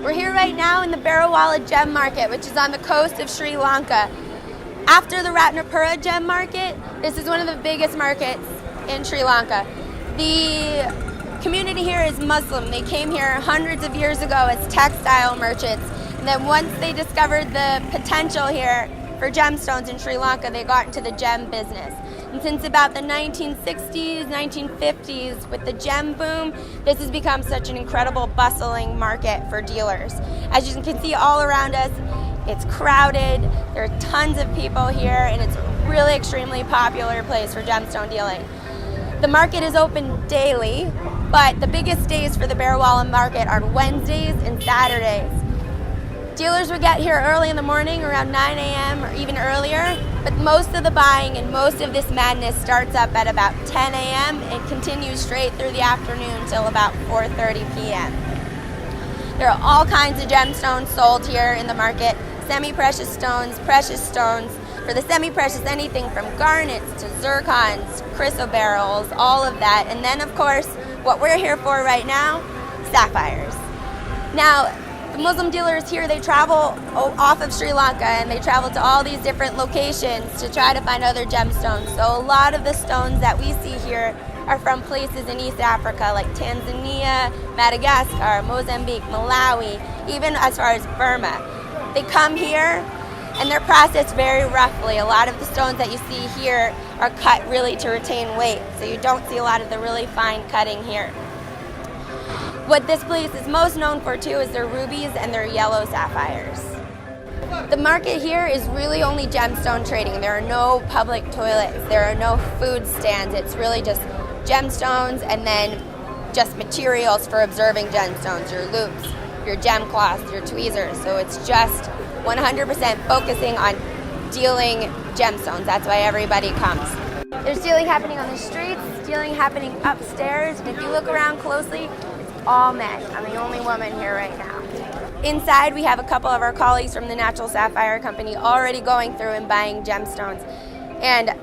We're here right now in the Barawala Gem Market, which is on the coast of Sri Lanka. After the Ratnapura Gem Market, this is one of the biggest markets in Sri Lanka. The community here is Muslim. They came here hundreds of years ago as textile merchants. And then once they discovered the potential here for gemstones in Sri Lanka, they got into the gem business. And since about the 1960s, 1950s, with the gem boom, this has become such an incredible bustling market for dealers. As you can see all around us, it's crowded, there are tons of people here, and it's a really extremely popular place for gemstone dealing. The market is open daily, but the biggest days for the Barawala market are Wednesdays and Saturdays. Dealers would get here early in the morning, around 9 a.m. or even earlier, but most of the buying and most of this madness starts up at about 10 a.m. and continues straight through the afternoon till about 4:30 p.m. There are all kinds of gemstones sold here in the market, semi-precious stones, precious stones. For the semi-precious, anything from garnets to zircons, chrysoberyls, all of that. And then, of course, what we're here for right now, sapphires. Now, the Muslim dealers here, they travel off of Sri Lanka and they travel to all these different locations to try to find other gemstones. So a lot of the stones that we see here are from places in East Africa like Tanzania, Madagascar, Mozambique, Malawi, even as far as Burma. They come here and they're processed very roughly. A lot of the stones that you see here are cut really to retain weight, so you don't see a lot of the really fine cutting here. What this place is most known for too is their rubies and their yellow sapphires. The market here is really only gemstone trading. There are no public toilets, there are no food stands. It's really just gemstones and then just materials for observing gemstones, your loops, your gem cloths, your tweezers. So it's just 100% focusing on dealing gemstones. That's why everybody comes. There's dealing happening on the streets, dealing happening upstairs, and if you look around closely, it's all men. I'm the only woman here right now. Inside, we have a couple of our colleagues from the Natural Sapphire Company already going through and buying gemstones, and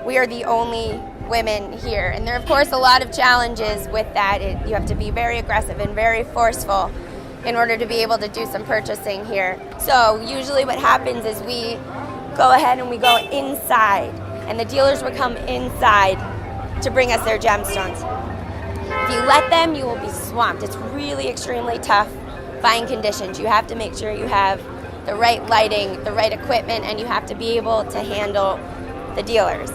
we are the only women here. And there are, of course, a lot of challenges with that. You have to be very aggressive and very forceful in order to be able to do some purchasing here. So usually what happens is we go ahead and we go inside, and the dealers will come inside to bring us their gemstones. If you let them, you will be swamped. It's really extremely tough buying conditions. You have to make sure you have the right lighting, the right equipment, and you have to be able to handle the dealers.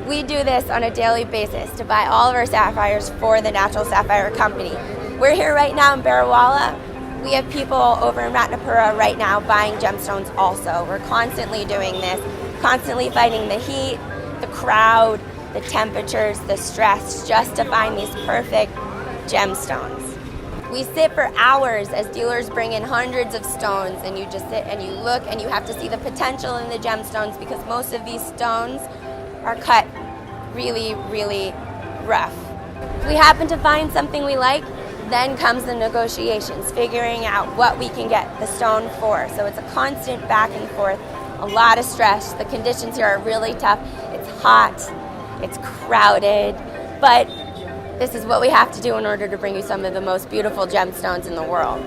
We do this on a daily basis to buy all of our sapphires for the Natural Sapphire Company. We're here right now in Barawala. We have people over in Ratnapura right now buying gemstones also. We're constantly doing this, constantly fighting the heat, the crowd, the temperatures, the stress, just to find these perfect gemstones. We sit for hours as dealers bring in hundreds of stones, and you just sit and you look and you have to see the potential in the gemstones, because most of these stones are cut really, really rough. If we happen to find something we like, then comes the negotiations, figuring out what we can get the stone for. So it's a constant back and forth, a lot of stress. The conditions here are really tough. It's hot, it's crowded, but this is what we have to do in order to bring you some of the most beautiful gemstones in the world.